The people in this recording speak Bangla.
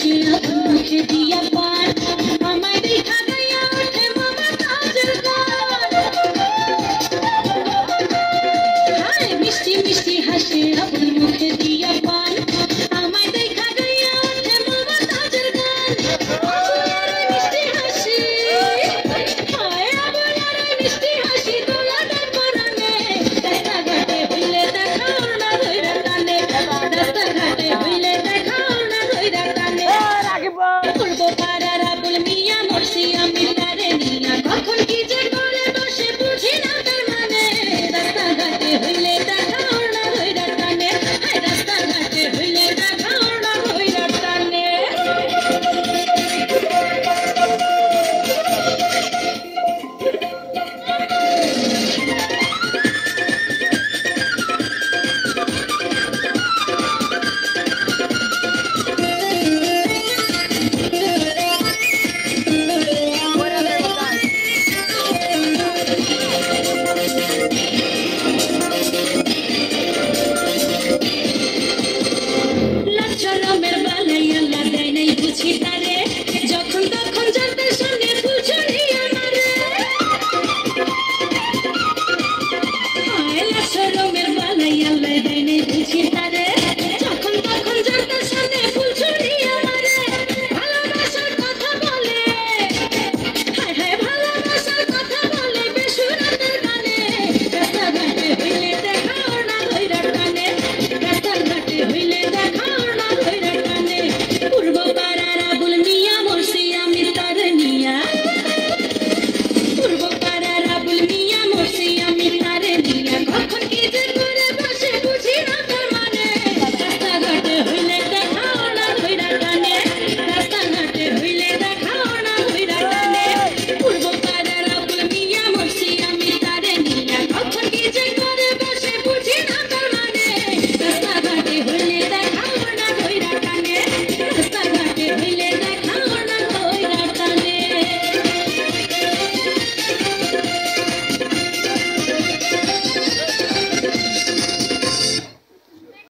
হাসি আপন মুখে দিয়া পান আমায় দেখা গাইয়া ওঠে মমতাজের গান হায় মিষ্টি মিষ্টি হাসি আপন মুখে দিয়া পান আমায় দেখা গাইয়া ওঠে মমতাজের গান আবুলার মিষ্টি হাসি হায় আবুলার মিষ্টি হাসি দোলাদার পরানে রাস্তাঘাটে হইলে দেখাও না ধইরা টানে রাস্তাঘাটে হইলে দেখাও না ধইরা টানে করবো পারা